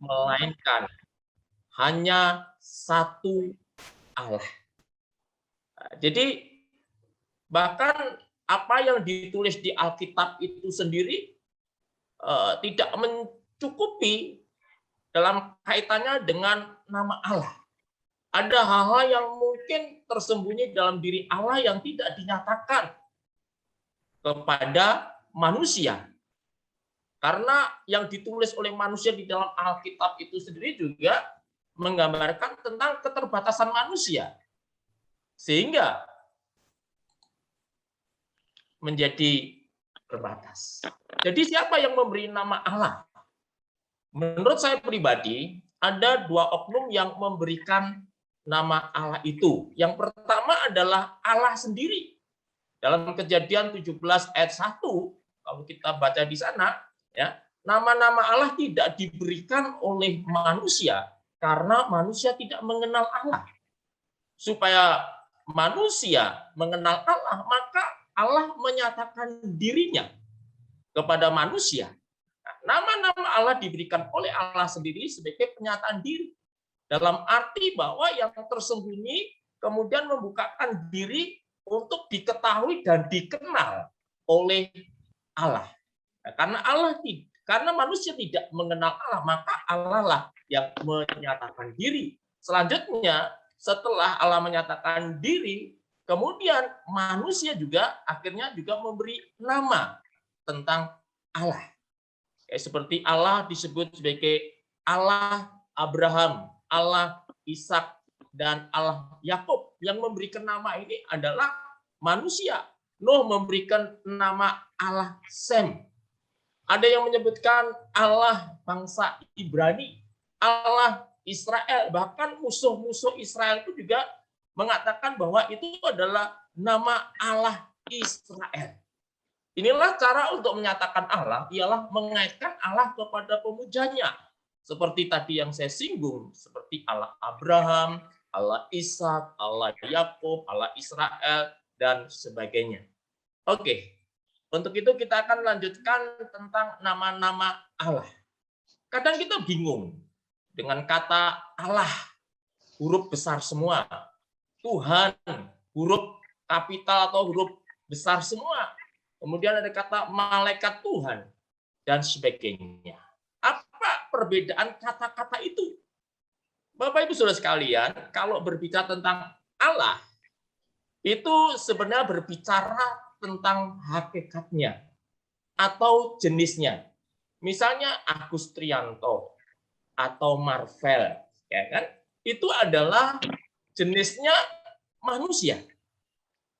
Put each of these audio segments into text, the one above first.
melainkan hanya satu Allah. Jadi bahkan apa yang ditulis di Alkitab itu sendiri tidak mencukupi dalam kaitannya dengan nama Allah. Ada hal-hal yang mungkin tersembunyi dalam diri Allah yang tidak dinyatakan kepada manusia. Karena yang ditulis oleh manusia di dalam Alkitab itu sendiri juga menggambarkan tentang keterbatasan manusia. Sehingga menjadi terbatas. Jadi siapa yang memberi nama Allah? Menurut saya pribadi, ada dua oknum yang memberikan nama Allah itu. Yang pertama adalah Allah sendiri. Dalam Kejadian 17 ayat 1, kalau kita baca di sana, ya, nama-nama Allah tidak diberikan oleh manusia karena manusia tidak mengenal Allah. Supaya manusia mengenal Allah, maka Allah menyatakan dirinya kepada manusia. Nama-nama Allah diberikan oleh Allah sendiri sebagai penyataan diri. Dalam arti bahwa yang tersembunyi kemudian membukakan diri untuk diketahui dan dikenal oleh Allah. Karena manusia tidak mengenal Allah, maka Allah lah yang menyatakan diri. Selanjutnya, setelah Allah menyatakan diri, kemudian manusia juga akhirnya juga memberi nama tentang Allah. Seperti Allah disebut sebagai Allah Abraham, Allah Ishak, dan Allah Yakub. Yang memberikan nama ini adalah manusia. Nuh memberikan nama Allah Sem. Ada yang menyebutkan Allah bangsa Ibrani, Allah Israel. Bahkan musuh-musuh Israel itu juga mengatakan bahwa itu adalah nama Allah Israel. Inilah cara untuk menyatakan Allah, ialah mengaitkan Allah kepada pemujanya. Seperti tadi yang saya singgung, seperti Allah Abraham, Allah Ishak, Allah Yakub, Allah Israel, dan sebagainya. Oke, untuk itu kita akan lanjutkan tentang nama-nama Allah. Kadang kita bingung dengan kata Allah, huruf besar semua. Tuhan, huruf kapital atau huruf besar semua. Kemudian ada kata malaikat Tuhan, dan sebagainya. Apa perbedaan kata-kata itu? Bapak Ibu Saudara sekalian, kalau berbicara tentang Allah, itu sebenarnya berbicara tentang hakikatnya atau jenisnya. Misalnya Agus Trianto atau Marvel, ya kan? Itu adalah jenisnya manusia.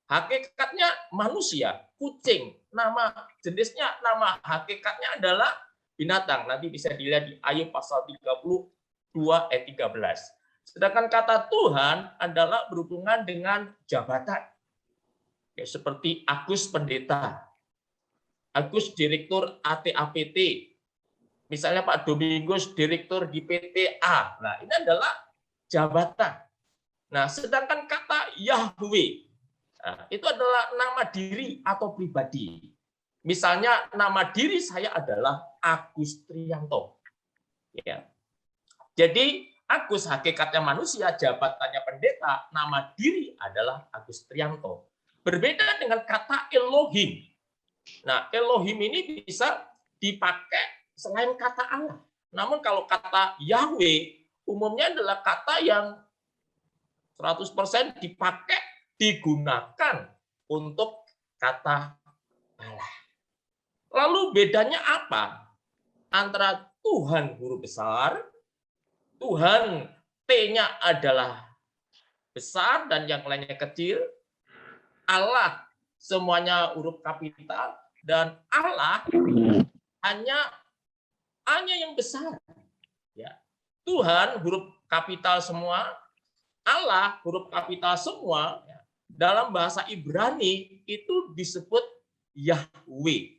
Hakikatnya manusia, kucing, nama jenisnya, nama hakikatnya adalah binatang. Nanti bisa dilihat di Ayub pasal 32 ayat 13. Sedangkan kata Tuhan adalah berhubungan dengan jabatan. Ya, seperti Agus Pendeta, Agus Direktur ATAPT, misalnya Pak Domingus Direktur di PTA. Nah, ini adalah jabatan. Nah, sedangkan kata Yahweh, nah, itu adalah nama diri atau pribadi. Misalnya nama diri saya adalah Agus Trianto. Ya. Jadi Agus hakikatnya manusia, jabatannya pendeta, nama diri adalah Agus Trianto. Berbeda dengan kata Elohim. Nah, Elohim ini bisa dipakai selain kata Allah. Namun kalau kata Yahweh umumnya adalah kata yang 100% dipakai, digunakan untuk kata Allah. Lalu bedanya apa antara Tuhan huruf besar, Tuhan T-nya adalah besar dan yang lainnya kecil, Allah semuanya huruf kapital, dan Allah hanya yang besar. Ya. Tuhan huruf kapital semua, Allah huruf kapital semua. Dalam bahasa Ibrani itu disebut Yahweh.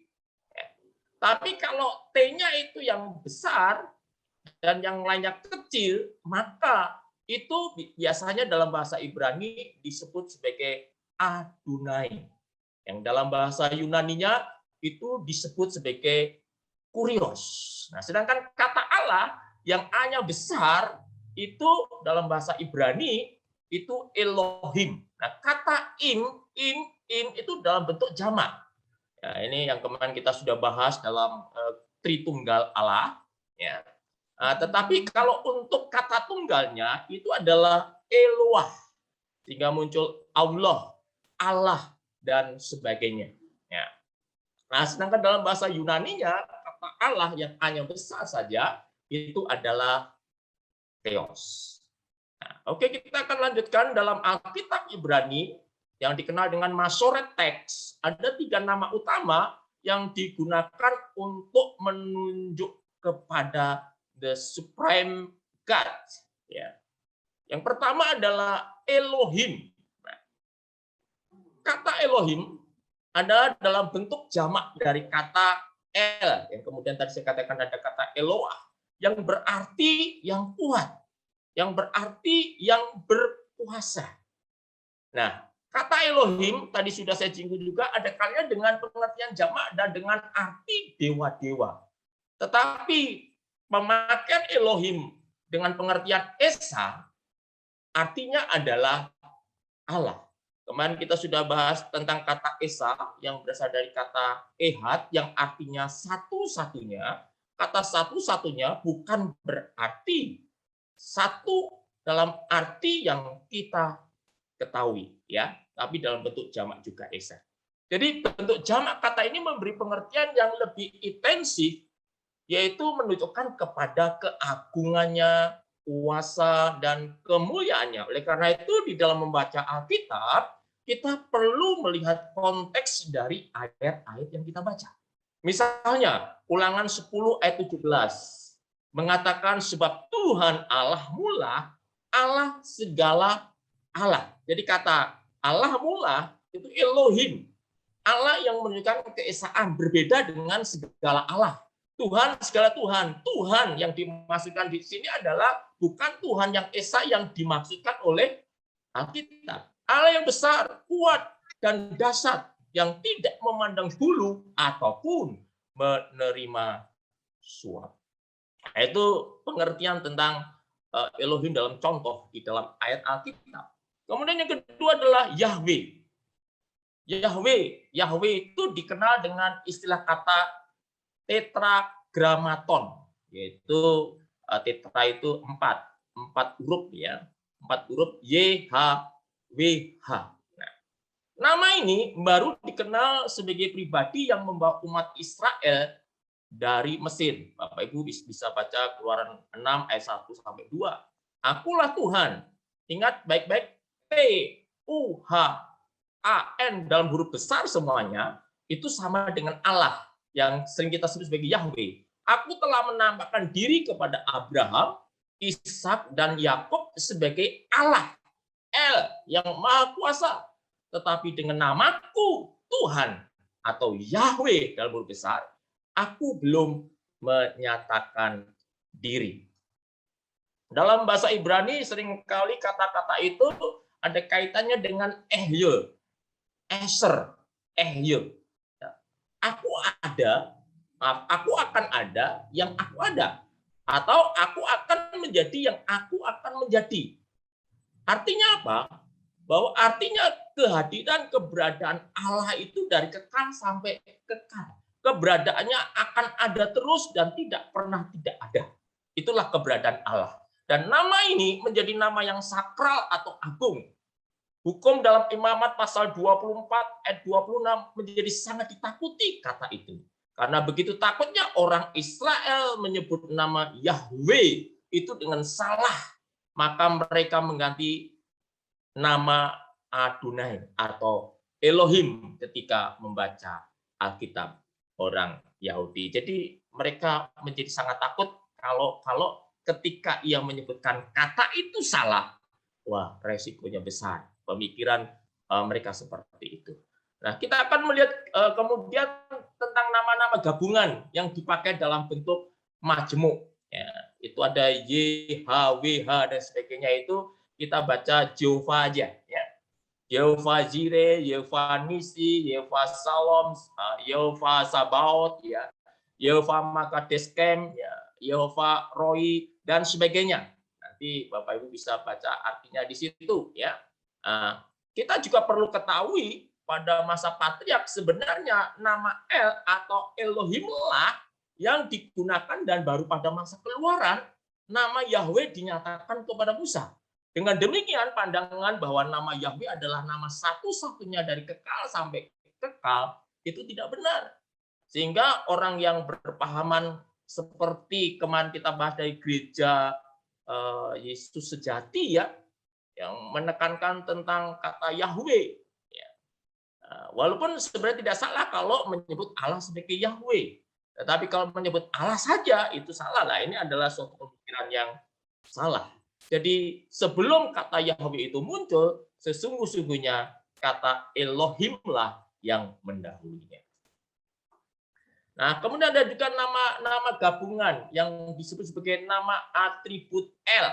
Tapi kalau T-nya itu yang besar dan yang lainnya kecil, maka itu biasanya dalam bahasa Ibrani disebut sebagai Adonai. Yang dalam bahasa Yunaninya itu disebut sebagai Kurios. Nah, sedangkan kata Allah yang A-nya besar itu dalam bahasa Ibrani itu Elohim. Nah, kata in itu dalam bentuk jamak. Ya, ini yang kemarin kita sudah bahas dalam Tritunggal Allah. Ya. Tetapi kalau untuk kata tunggalnya itu adalah Eloah, sehingga muncul Allah, dan sebagainya. Ya. Nah, sedangkan dalam bahasa Yunaninya kata Allah yang hanya besar saja itu adalah Theos. Nah, oke, kita akan lanjutkan dalam Alkitab Ibrani yang dikenal dengan Masoret Text. Ada 3 nama utama yang digunakan untuk menunjuk kepada the supreme God. Ya. Yang pertama adalah Elohim. Nah, kata Elohim adalah dalam bentuk jamak dari kata El, yang kemudian tadi saya katakan ada kata Eloah, yang berarti yang kuat, yang berarti yang berkuasa. Nah, kata Elohim tadi sudah saya singgung juga ada kalinya dengan pengertian jamak dan dengan arti dewa-dewa. Tetapi pemakaian Elohim dengan pengertian Esa artinya adalah Allah. Kemarin kita sudah bahas tentang kata Esa yang berasal dari kata Ehad yang artinya satu-satunya. Kata satu-satunya bukan berarti satu dalam arti yang kita ketahui, ya, tapi dalam bentuk jamak juga Esa. Jadi bentuk jamak kata ini memberi pengertian yang lebih intensif, yaitu menunjukkan kepada keagungannya, kuasa, dan kemuliaannya. Oleh karena itu, di dalam membaca Alkitab, kita perlu melihat konteks dari ayat-ayat yang kita baca. Misalnya, Ulangan 10 ayat 17 mengatakan sebab Tuhan Allahmu lah Allah segala Allah. Jadi kata Allahmu lah itu Elohim. Allah yang menunjukkan keesaan berbeda dengan segala Allah. Tuhan segala Tuhan. Tuhan yang dimaksudkan di sini adalah bukan Tuhan yang esa yang dimaksudkan oleh Alkitab. Allah yang besar, kuat, dan dahsyat yang tidak memandang bulu ataupun menerima suap. Itu pengertian tentang Elohim dalam contoh di dalam ayat Alkitab. Kemudian yang kedua adalah Yahweh. Yahweh itu dikenal dengan istilah kata tetragrammaton, yaitu tetra itu 4 huruf ya, 4 huruf YHWH. Nah, nama ini baru dikenal sebagai pribadi yang membawa umat Israel dari Mesir. Bapak Ibu bisa baca Keluaran 6 ayat 1 sampai 2. Akulah Tuhan. Ingat baik-baik, TUHAN dalam huruf besar semuanya itu sama dengan Allah yang sering kita sebut sebagai Yahweh. Aku telah menampakkan diri kepada Abraham, Ishak, dan Yakub sebagai Allah, El yang Maha Kuasa. Tetapi dengan namaku Tuhan atau Yahweh dalam huruf besar, aku belum menyatakan diri. Dalam bahasa Ibrani seringkali kata-kata itu ada kaitannya dengan Ehye, Eser, Ehye. Aku ada, aku akan ada yang aku ada. Atau aku akan menjadi yang aku akan menjadi. Artinya apa? Bahwa artinya kehadiran keberadaan Allah itu dari kekal sampai kekal. Keberadaannya akan ada terus dan tidak pernah tidak ada. Itulah keberadaan Allah. Dan nama ini menjadi nama yang sakral atau agung. Hukum dalam Imamat pasal 24 ayat 26 menjadi sangat ditakuti kata itu. Karena begitu takutnya orang Israel menyebut nama Yahweh itu dengan salah, maka mereka mengganti nama Adonai atau Elohim ketika membaca Alkitab orang Yahudi. Jadi mereka menjadi sangat takut kalau ketika ia menyebutkan kata itu salah, wah resikonya besar. Pemikiran mereka seperti itu. Nah, kita akan melihat kemudian tentang nama-nama gabungan yang dipakai dalam bentuk majemuk. Ya, itu ada YHWH dan sebagainya, itu kita baca Jehovah aja. Ya. Jehovah Jireh, Jehovah Nisi, Jehovah Salom, Jehovah Sabaoth, ya. Jehovah Makadeskem, ya. Yehova Roi, dan sebagainya. Nanti Bapak Ibu bisa baca artinya di situ ya. Kita juga perlu ketahui pada masa patriark sebenarnya nama El atau Elohim lah yang digunakan, dan baru pada masa keluaran nama Yahweh dinyatakan kepada Musa. Dengan demikian pandangan bahwa nama Yahweh adalah nama satu-satunya dari kekal sampai kekal itu tidak benar. Sehingga orang yang berpahaman seperti kemarin kita bahas dari gereja Yesus sejati ya, yang menekankan tentang kata Yahweh. Ya. Walaupun sebenarnya tidak salah kalau menyebut Allah sebagai Yahweh, tetapi kalau menyebut Allah saja itu salah lah. Ini adalah suatu pemikiran yang salah. Jadi sebelum kata Yahweh itu muncul, sesungguhnya kata Elohim lah yang mendahulunya. Nah, kemudian ada juga nama-nama gabungan yang disebut sebagai nama atribut El.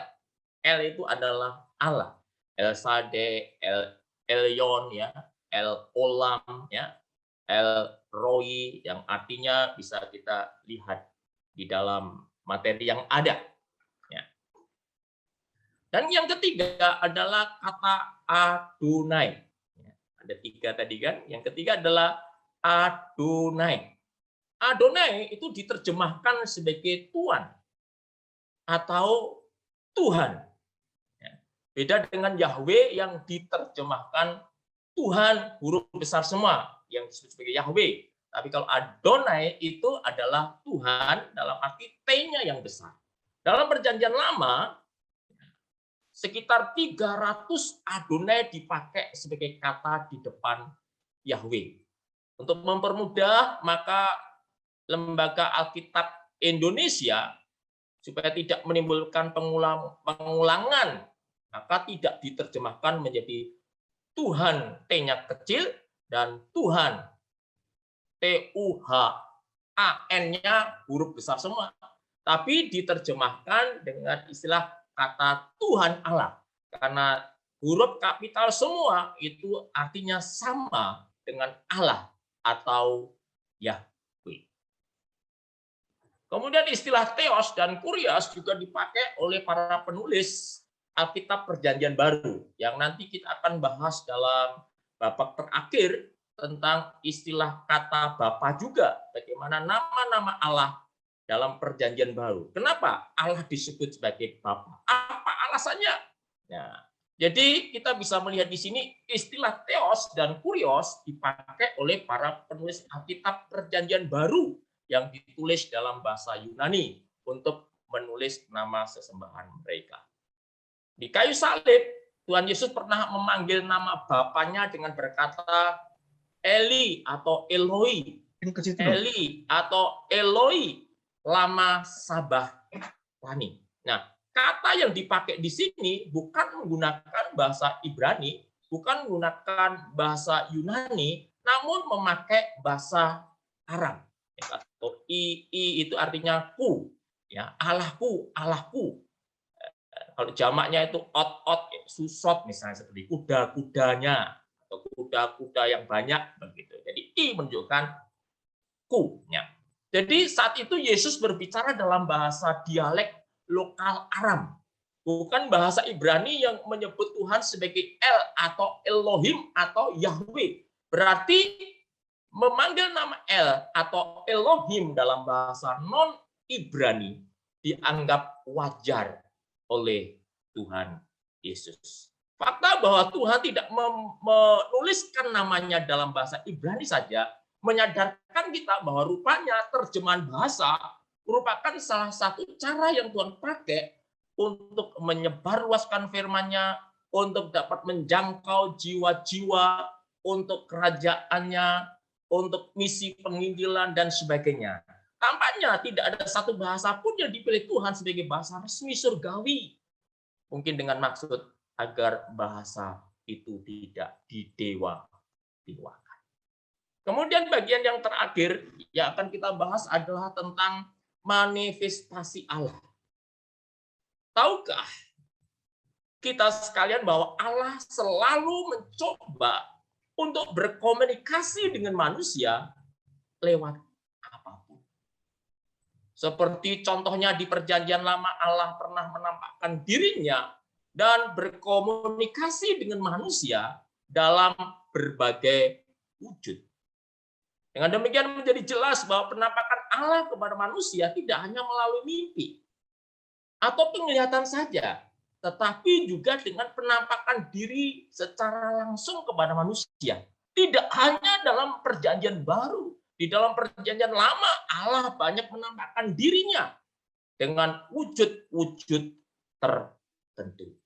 El itu adalah Allah. El Sade, El Elyon ya, El Olam ya, El Roi yang artinya bisa kita lihat di dalam materi yang ada. Ya. Dan yang ketiga adalah kata Adonai. Ya, ada 3 tadi kan. Yang ketiga adalah Adonai. Adonai itu diterjemahkan sebagai Tuhan atau Tuhan. Beda dengan Yahweh yang diterjemahkan Tuhan huruf besar semua yang disebut sebagai Yahweh. Tapi kalau Adonai itu adalah Tuhan dalam arti T-nya yang besar. Dalam Perjanjian Lama sekitar 300 Adonai dipakai sebagai kata di depan Yahweh. Untuk mempermudah, maka Lembaga Alkitab Indonesia supaya tidak menimbulkan pengulangan, maka tidak diterjemahkan menjadi Tuhan T-nya kecil dan Tuhan T-U-H-A-N-nya huruf besar semua, tapi diterjemahkan dengan istilah kata Tuhan Allah, karena huruf kapital semua itu artinya sama dengan Allah atau Yahweh. Kemudian istilah Theos dan Kurios juga dipakai oleh para penulis Alkitab Perjanjian Baru, yang nanti kita akan bahas dalam babak terakhir tentang istilah kata Bapa juga, bagaimana nama-nama Allah dalam Perjanjian Baru. Kenapa Allah disebut sebagai Bapa? Apa alasannya? Nah, jadi kita bisa melihat di sini istilah Theos dan Kurios dipakai oleh para penulis Alkitab Perjanjian Baru yang ditulis dalam bahasa Yunani untuk menulis nama sesembahan mereka. Di kayu salib, Tuhan Yesus pernah memanggil nama Bapanya dengan berkata Eli atau Eloi. Eli atau Eloi lama sabachthani. Nah, kata yang dipakai di sini bukan menggunakan bahasa Ibrani, bukan menggunakan bahasa Yunani, namun memakai bahasa Aram. Atau I itu artinya ku, ya, Allahku, Allahku. Kalau jamaknya itu ot, susot misalnya, seperti kuda-kudanya atau kuda-kuda yang banyak begitu. Jadi I menunjukkan ku. Ya. Jadi saat itu Yesus berbicara dalam bahasa dialek lokal Aram, bukan bahasa Ibrani yang menyebut Tuhan sebagai El atau Elohim atau Yahweh. Berarti memanggil nama El atau Elohim dalam bahasa non-Ibrani dianggap wajar oleh Tuhan Yesus. Fakta bahwa Tuhan tidak menuliskan namanya dalam bahasa Ibrani saja menyadarkan kita bahwa rupanya terjemahan bahasa merupakan salah satu cara yang Tuhan pakai untuk menyebarluaskan firman-Nya, untuk dapat menjangkau jiwa-jiwa, untuk kerajaannya, untuk misi penginjilan dan sebagainya. Tampaknya tidak ada satu bahasa pun yang dipilih Tuhan sebagai bahasa resmi surgawi. Mungkin dengan maksud agar bahasa itu tidak didewa-dewakan. Kemudian bagian yang terakhir yang akan kita bahas adalah tentang manifestasi Allah. Tahukah kita sekalian bahwa Allah selalu mencoba untuk berkomunikasi dengan manusia lewat apapun. Seperti contohnya di Perjanjian Lama, Allah pernah menampakkan dirinya dan berkomunikasi dengan manusia dalam berbagai wujud. Dengan demikian menjadi jelas bahwa penampakan Allah kepada manusia tidak hanya melalui mimpi atau penglihatan saja, tetapi juga dengan penampakan diri secara langsung kepada manusia. Tidak hanya dalam Perjanjian Baru, di dalam Perjanjian Lama Allah banyak menampakkan dirinya dengan wujud-wujud tertentu.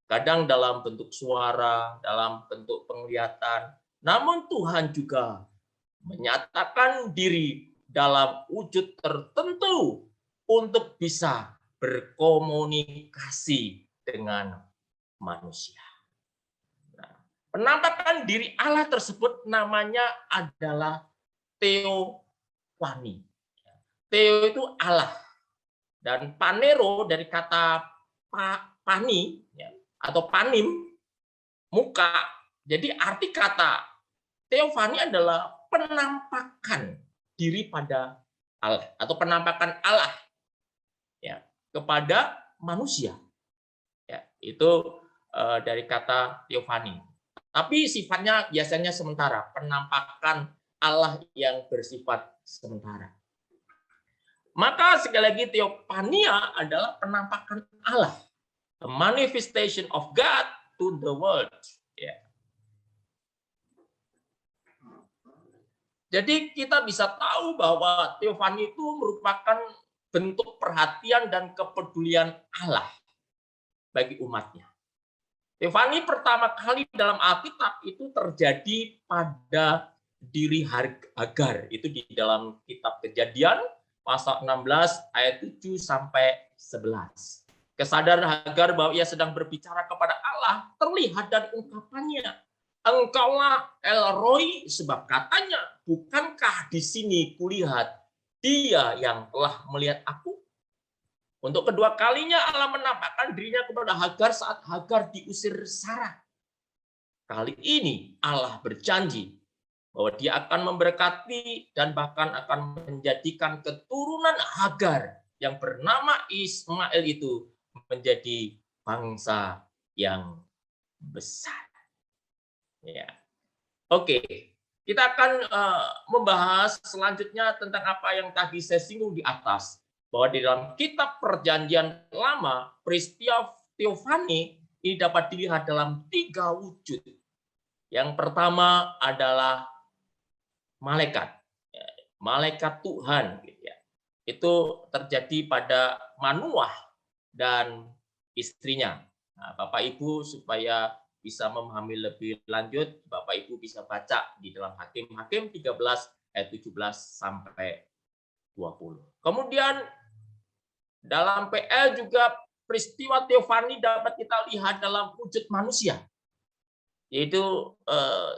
Kadang dalam bentuk suara, dalam bentuk penglihatan, namun Tuhan juga menyatakan diri dalam wujud tertentu untuk bisa berkomunikasi dengan manusia. Nah, penampakan diri Allah tersebut namanya adalah teofani. Theo itu Allah, dan panero dari kata pani atau panim, muka. Jadi arti kata teofani adalah penampakan diri pada Allah atau penampakan Allah ya kepada manusia. Ya, itu dari kata teofani. Tapi sifatnya biasanya sementara, penampakan Allah yang bersifat sementara. Maka sekali lagi teofania adalah penampakan Allah, a manifestation of God to the world. Ya. Jadi kita bisa tahu bahwa teofani itu merupakan bentuk perhatian dan kepedulian Allah bagi umatnya. Teofani pertama kali dalam Alkitab itu terjadi pada diri Hagar. Itu di dalam kitab Kejadian pasal 16 ayat 7 sampai 11. Kesadaran Hagar bahwa ia sedang berbicara kepada Allah terlihat dari ungkapannya. Engkaulah El Roi, sebab katanya, bukankah di sini kulihat dia yang telah melihat aku? Untuk kedua kalinya Allah menampakkan dirinya kepada Hagar saat Hagar diusir Sarah. Kali ini Allah berjanji bahwa dia akan memberkati dan bahkan akan menjadikan keturunan Hagar yang bernama Ismail itu menjadi bangsa yang besar. Ya, oke. Kita akan membahas selanjutnya tentang apa yang tadi saya singgung di atas, bahwa di dalam kitab Perjanjian Lama, peristiwa teofani ini dapat dilihat dalam 3 wujud. Yang pertama adalah malaikat, malaikat Tuhan. Itu terjadi pada Manoah dan istrinya. Nah, Bapak Ibu supaya bisa memahami lebih lanjut, Bapak Ibu bisa baca di dalam Hakim-Hakim 13 ayat 17 sampai 20. Kemudian dalam PL juga peristiwa teofani dapat kita lihat dalam wujud manusia. Yaitu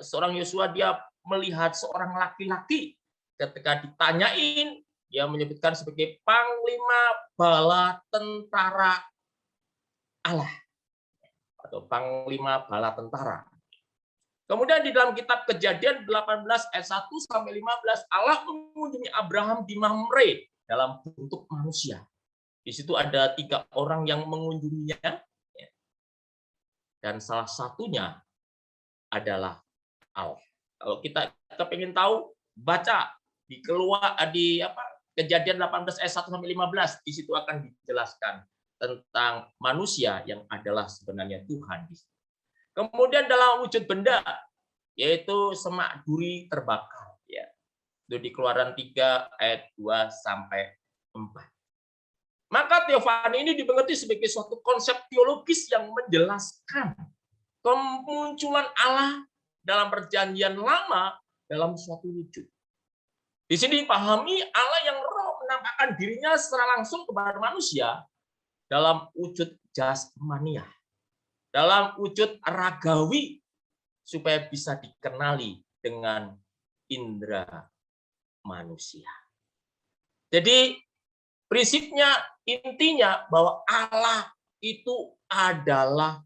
seorang Yosua, dia melihat seorang laki-laki ketika ditanyain, dia menyebutkan sebagai panglima bala tentara Allah atau panglima bala tentara. Kemudian di dalam kitab Kejadian 18 ayat 1 sampai 15, Allah mengunjungi Abraham di Mamre dalam bentuk manusia. Di situ ada 3 orang yang mengunjunginya, dan salah satunya adalah Allah. Kalau kita ingin tahu, baca di Kejadian 18 ayat 1 sampai 15, di situ akan dijelaskan tentang manusia yang adalah sebenarnya Tuhan. Kemudian dalam wujud benda, yaitu semak duri terbakar. Ya. Itu di Keluaran 3 ayat 2 sampai 4. Maka teofani ini dimengerti sebagai suatu konsep teologis yang menjelaskan kemunculan Allah dalam Perjanjian Lama dalam suatu wujud. Di sini dipahami Allah yang roh menampakkan dirinya secara langsung kepada manusia dalam wujud jasmania, dalam wujud ragawi, supaya bisa dikenali dengan indera manusia. Jadi prinsipnya, intinya bahwa Allah itu adalah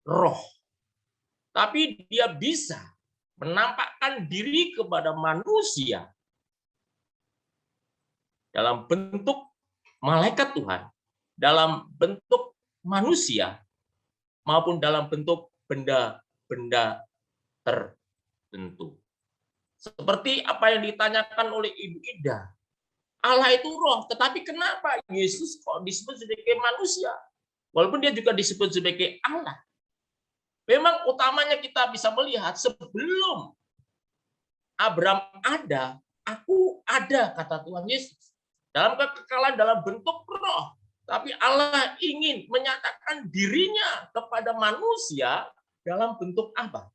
roh. Tapi dia bisa menampakkan diri kepada manusia dalam bentuk malaikat Tuhan, dalam bentuk manusia, maupun dalam bentuk benda-benda tertentu. Seperti apa yang ditanyakan oleh Ibu Ida, Allah itu roh, tetapi kenapa Yesus kok disebut sebagai manusia? Walaupun dia juga disebut sebagai Allah. Memang utamanya kita bisa melihat sebelum Abraham ada, aku ada, kata Tuhan Yesus. Dalam kekekalan dalam bentuk roh. Tapi Allah ingin menyatakan dirinya kepada manusia dalam bentuk apa?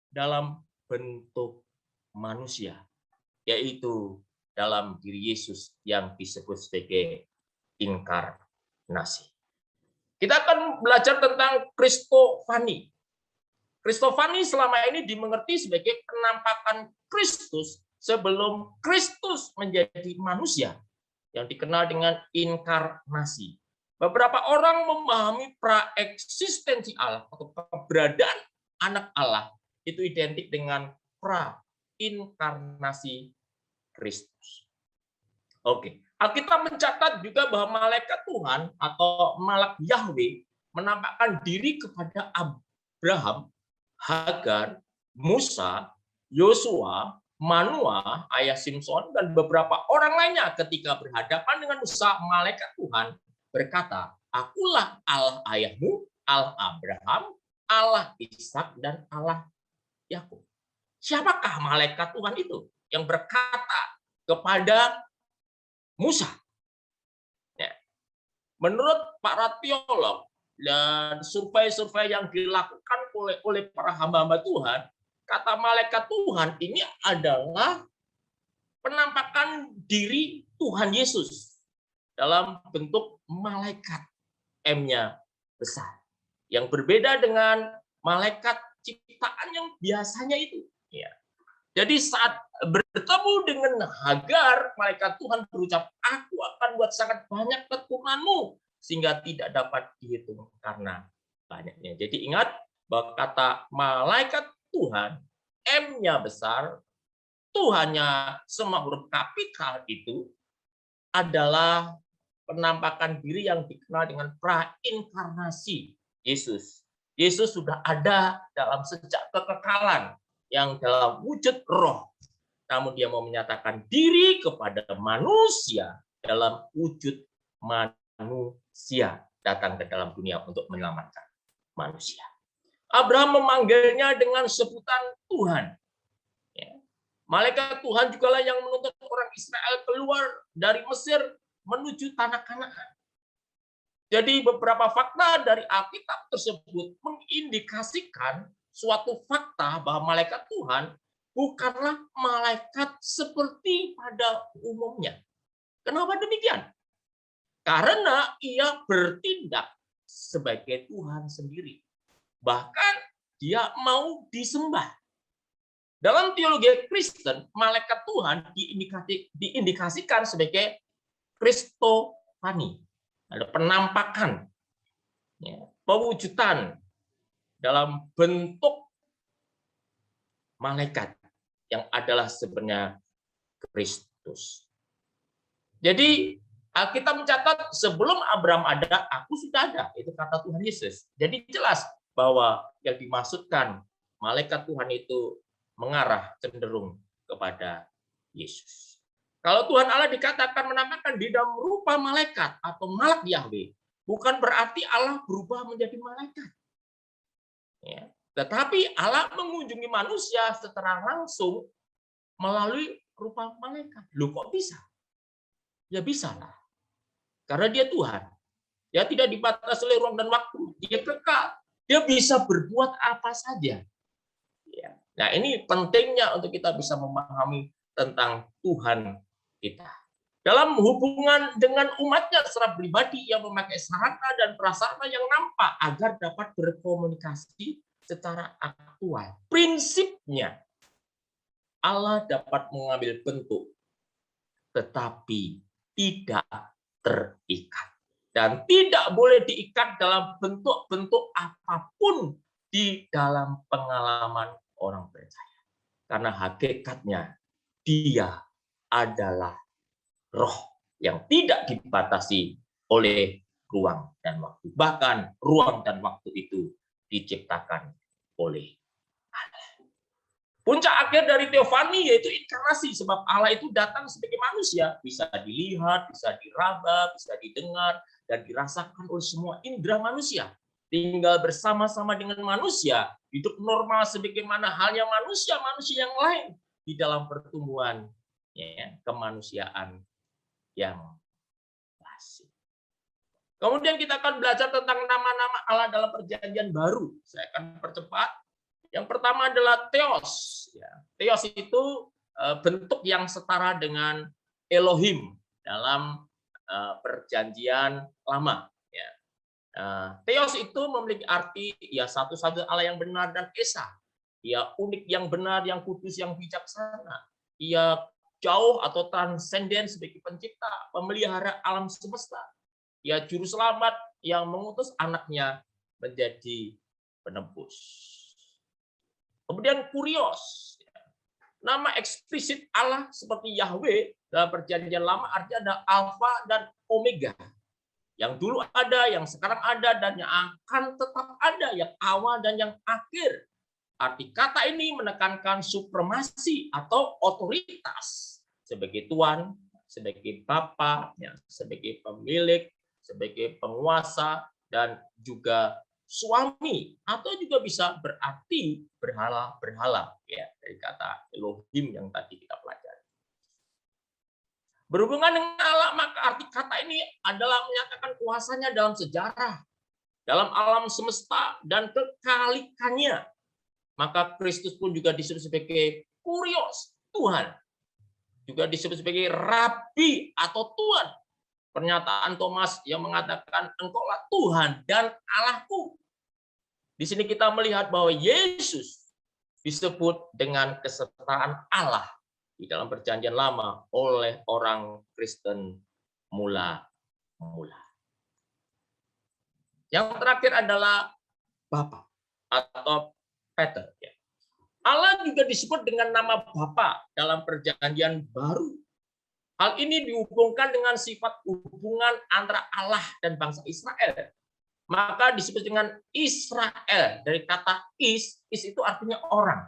Dalam bentuk manusia, yaitu dalam diri Yesus yang disebut sebagai inkarnasi. Kita akan belajar tentang Kristofani. Kristofani selama ini dimengerti sebagai penampakan Kristus sebelum Kristus menjadi manusia, yang dikenal dengan inkarnasi. Beberapa orang memahami praeksistensi Allah atau keberadaan anak Allah itu identik dengan pra-inkarnasi Kristus. Oke, Alkitab mencatat juga bahwa malaikat Tuhan atau malak Yahweh menampakkan diri kepada Abraham, Hagar, Musa, Yosua, Manoah, ayah Simson, dan beberapa orang lainnya ketika berhadapan dengan Musa. Malaikat Tuhan berkata, akulah Allah ayahmu, Allah Abraham, Allah Ishak, dan Allah Yakub. Siapakah malaikat Tuhan itu yang berkata kepada Musa? Ya. Menurut para teolog dan survei-survei yang dilakukan oleh para hamba-hamba Tuhan, kata malaikat Tuhan ini adalah penampakan diri Tuhan Yesus dalam bentuk malaikat, M-nya besar, yang berbeda dengan malaikat ciptaan yang biasanya itu. Ya. Jadi saat bertemu dengan Hagar, malaikat Tuhan berucap, aku akan buat sangat banyak keturunanmu, sehingga tidak dapat dihitung karena banyaknya. Jadi ingat bahwa kata malaikat Tuhan, M-nya besar, Tuhannya semua huruf kapital itu adalah penampakan diri yang dikenal dengan pra-inkarnasi Yesus. Yesus sudah ada dalam sejak kekekalan, yang dalam wujud roh. Namun dia mau menyatakan diri kepada manusia dalam wujud manusia, datang ke dalam dunia untuk menyelamatkan manusia. Abraham memanggilnya dengan sebutan Tuhan. Ya. Malaikat Tuhan juga lah yang menuntut orang Israel keluar dari Mesir menuju tanah Kanaan. Jadi beberapa fakta dari Alkitab tersebut mengindikasikan suatu fakta bahwa malaikat Tuhan bukanlah malaikat seperti pada umumnya. Kenapa demikian? Karena ia bertindak sebagai Tuhan sendiri. Bahkan dia mau disembah. Dalam teologi Kristen, malaikat Tuhan diindikasikan sebagai Kristofani. Ada penampakan, pewujudan dalam bentuk malaikat yang adalah sebenarnya Kristus. Jadi Alkitab mencatat sebelum Abraham ada, aku sudah ada. Itu kata Tuhan Yesus. Jadi jelas bahwa yang dimaksudkan malaikat Tuhan itu mengarah cenderung kepada Yesus. Kalau Tuhan Allah dikatakan menampakkan di dalam rupa malaikat atau malak Yahweh, bukan berarti Allah berubah menjadi malaikat. Ya. Tetapi Allah mengunjungi manusia secara langsung melalui rupa malaikat. Loh kok bisa? Ya bisa lah. Karena dia Tuhan. Dia tidak dibatasi oleh ruang dan waktu. Dia kekal. Dia bisa berbuat apa saja. Ya. Nah ini pentingnya untuk kita bisa memahami tentang Tuhan kita. Dalam hubungan dengan umatnya secara pribadi yang memakai sarana dan prasarana yang nampak agar dapat berkomunikasi secara aktual. Prinsipnya, Allah dapat mengambil bentuk, tetapi tidak terikat. Dan tidak boleh diikat dalam bentuk-bentuk apapun di dalam pengalaman orang percaya. Karena hakikatnya, dia adalah roh. yang tidak dibatasi oleh ruang dan waktu. Bahkan ruang dan waktu itu diciptakan oleh Allah. Puncak akhir dari teofani yaitu inkarnasi, sebab Allah itu datang sebagai manusia, bisa dilihat, bisa diraba, bisa didengar, dan dirasakan oleh semua indera manusia. Tinggal bersama-sama dengan manusia, hidup normal sebagaimana halnya manusia-manusia yang lain di dalam pertumbuhan kemanusiaan yang klasik. Kemudian kita akan belajar tentang nama-nama Allah dalam perjanjian baru. Saya akan percepat. Yang pertama adalah Theos. Theos itu bentuk yang setara dengan Elohim dalam perjanjian lama. Theos itu memiliki arti satu-satu Allah yang benar dan esa. Ia unik, yang benar, yang kudus, yang bijaksana. Ia jauh atau transenden sebagai pencipta, pemelihara alam semesta. Ia juru selamat yang mengutus anaknya menjadi penebus. Kemudian Kurios, nama eksplisit Allah seperti Yahweh dalam perjanjian lama artinya ada Alfa dan Omega. Yang dulu ada, yang sekarang ada, dan yang akan tetap ada, yang awal dan yang akhir. Arti kata ini menekankan supremasi atau otoritas sebagai Tuhan, sebagai Bapa, sebagai pemilik, sebagai penguasa, dan juga suami, atau juga bisa berarti berhala-berhala, dari kata Elohim yang tadi kita pelajari. Berhubungan dengan Allah, maka arti kata ini adalah menyatakan kuasanya dalam sejarah, dalam alam semesta, dan kekalikannya. Maka Kristus pun juga disebut sebagai Kurios, Tuhan. Juga disebut sebagai Rabi atau Tuhan. Pernyataan Thomas yang mengatakan, engkaulah Tuhan dan Allahku. Di sini kita melihat bahwa Yesus disebut dengan kesetaraan Allah di dalam perjanjian lama oleh orang Kristen mula-mula. Yang terakhir adalah Bapa atau Pater. Allah juga disebut dengan nama Bapa dalam perjanjian baru. Hal ini dihubungkan dengan sifat hubungan antara Allah dan bangsa Israel. Maka disebut dengan Israel. Dari kata is itu artinya orang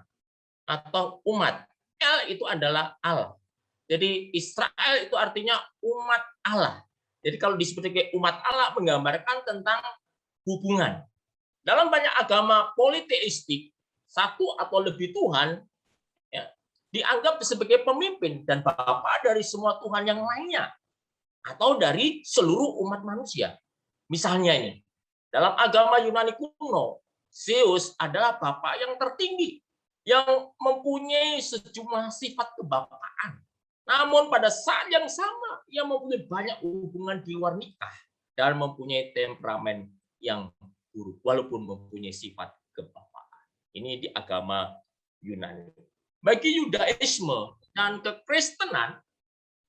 atau umat. El itu adalah Allah. Jadi Israel itu artinya umat Allah. Jadi kalau disebut sebagai umat Allah menggambarkan tentang hubungan. Dalam banyak agama politeistik, satu atau lebih Tuhan dianggap sebagai pemimpin dan bapa dari semua Tuhan yang lainnya atau dari seluruh umat manusia. Misalnya ini, dalam agama Yunani kuno, Zeus adalah bapa yang tertinggi yang mempunyai sejumlah sifat kebapaan. Namun pada saat yang sama, ia mempunyai banyak hubungan di luar nikah dan mempunyai temperamen yang buruk walaupun mempunyai sifat kebapaan. Ini di agama Yunani. Bagi Yudaisme dan kekristenan,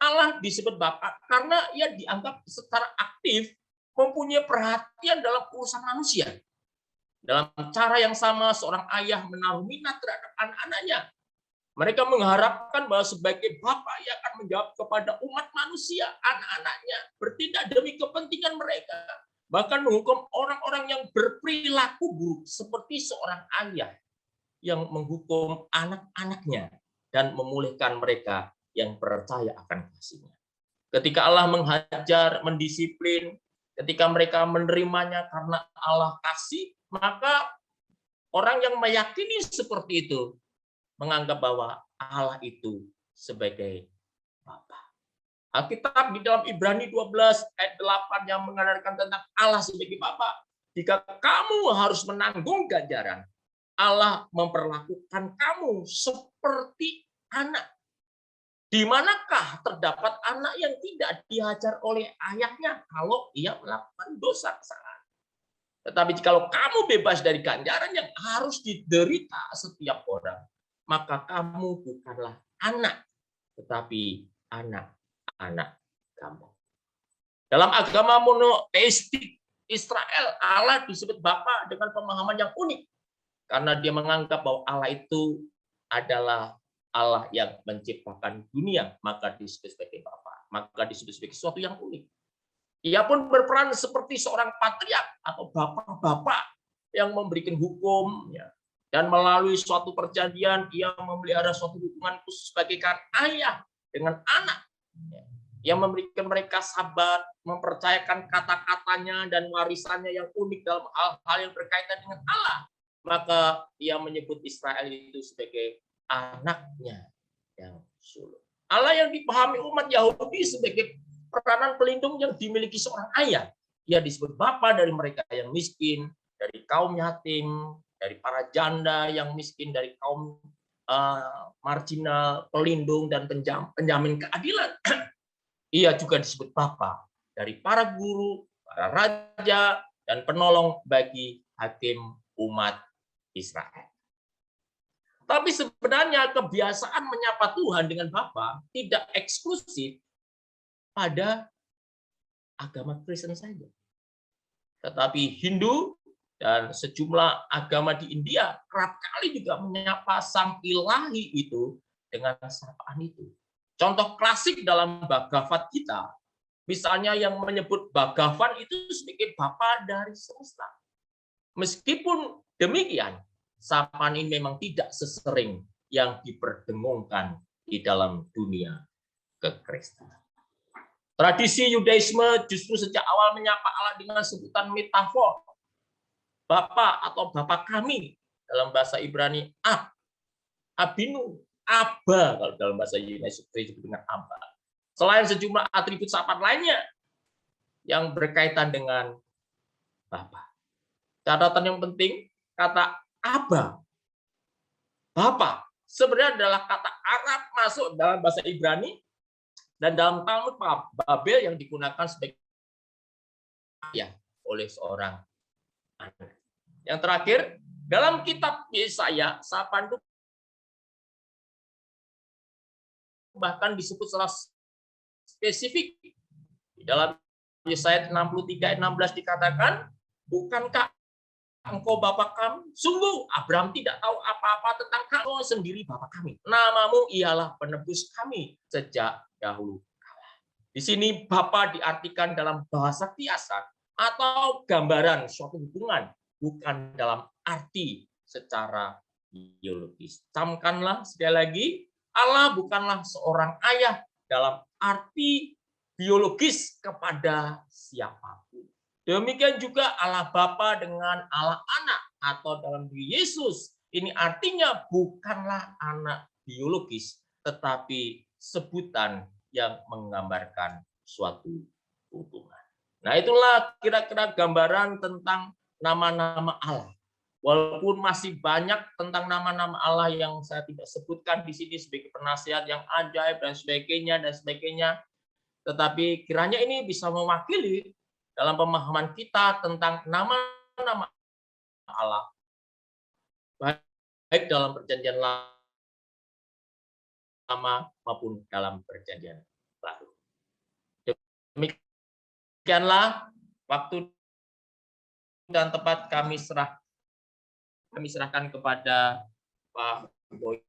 Allah disebut Bapa karena ia dianggap secara aktif mempunyai perhatian dalam urusan manusia. Dalam cara yang sama, seorang ayah menaruh minat terhadap anak-anaknya. Mereka mengharapkan bahwa sebagai Bapa ia akan menjawab kepada umat manusia, anak-anaknya, bertindak demi kepentingan mereka. Bahkan menghukum orang-orang yang berperilaku buruk seperti seorang ayah yang menghukum anak-anaknya dan memulihkan mereka yang percaya akan kasih-Nya. Ketika Allah menghajar, mendisiplin, ketika mereka menerimanya karena Allah kasih, maka orang yang meyakini seperti itu menganggap bahwa Allah itu sebagai Bapa. Alkitab di dalam Ibrani 12 ayat 8 yang mengajarkan tentang Allah sebagai Bapa. Jika kamu harus menanggung ganjaran, Allah memperlakukan kamu seperti anak. Di manakah terdapat anak yang tidak dihajar oleh ayahnya kalau ia melakukan dosa kesalahan? Tetapi kalau kamu bebas dari ganjaran yang harus diderita setiap orang, maka kamu bukanlah anak, tetapi anak-anak kamu. Dalam agama monoteistik Israel, Allah disebut Bapa dengan pemahaman yang unik. Karena dia menganggap bahwa Allah itu adalah Allah yang menciptakan dunia, maka disebut sebagai Bapa. maka disebut sebagai sesuatu yang unik. Ia pun berperan seperti seorang patriark atau bapak-bapak yang memberikan hukum, ya. Dan melalui suatu perjanjian, ia memelihara suatu hubungan khusus bagaikan ayah dengan anak. Ya. Ia memberikan mereka sahabat, mempercayakan kata-katanya dan warisannya yang unik dalam hal-hal yang berkaitan dengan Allah. Maka ia menyebut Israel itu sebagai anaknya yang sulung. Allah yang dipahami umat Yahudi sebagai peranan pelindung yang dimiliki seorang ayah. Ia disebut bapa dari mereka yang miskin, dari kaum yatim, dari para janda yang miskin, dari kaum marginal, pelindung dan penjamin keadilan. Ia juga disebut bapa dari para guru, para raja, dan penolong bagi hakim umat Israel. Tapi sebenarnya kebiasaan menyapa Tuhan dengan bapa tidak eksklusif pada agama Kristen saja. Tetapi Hindu dan sejumlah agama di India kerap kali juga menyapa sang ilahi itu dengan sapaan itu. Contoh klasik dalam Bhagavad Gita, misalnya yang menyebut Bhagavan itu sebagai Bapa dari semesta. Meskipun demikian, sapaan ini memang tidak sesering yang diperdengungkan di dalam dunia kekristenan. Tradisi Yudaisme justru sejak awal menyapa Allah dengan sebutan metafor. Bapa atau Bapa kami dalam bahasa Ibrani Ab, Abinu, Abba kalau dalam bahasa Yunani disebut dengan Abba. Selain sejumlah atribut sapaan lainnya yang berkaitan dengan Bapa. Catatan yang penting, kata Abba, Bapa, sebenarnya adalah kata Arab masuk dalam bahasa Ibrani dan dalam Talmud Babel yang digunakan sebagai ayah oleh seorang anak. Yang terakhir, dalam kitab Yesaya, sapaan itu bahkan disebut secara spesifik. Di dalam Yesaya 63 ayat 16 dikatakan, bukankah engkau Bapa kami? Sungguh Abraham tidak tahu apa-apa tentang kamu sendiri Bapa kami. Namamu ialah penebus kami sejak dahulu kala. Di sini Bapa diartikan dalam bahasa kiasan atau gambaran suatu hubungan, bukan dalam arti secara biologis. Camkanlah sekali lagi, Allah bukanlah seorang ayah dalam arti biologis kepada siapapun. Demikian juga Allah Bapa dengan Allah Anak atau dalam diri Yesus. Ini artinya bukanlah anak biologis, tetapi sebutan yang menggambarkan suatu hubungan. Nah, itulah kira-kira gambaran tentang nama-nama Allah. Walaupun masih banyak tentang nama-nama Allah yang saya tidak sebutkan di sini sebagai penasihat yang ajaib dan sebagainya, tetapi kiranya ini bisa mewakili dalam pemahaman kita tentang nama-nama Allah, baik dalam perjanjian lama maupun dalam perjanjian baru. Demikianlah waktu dan tempat kami serahkan kepada Pak Boy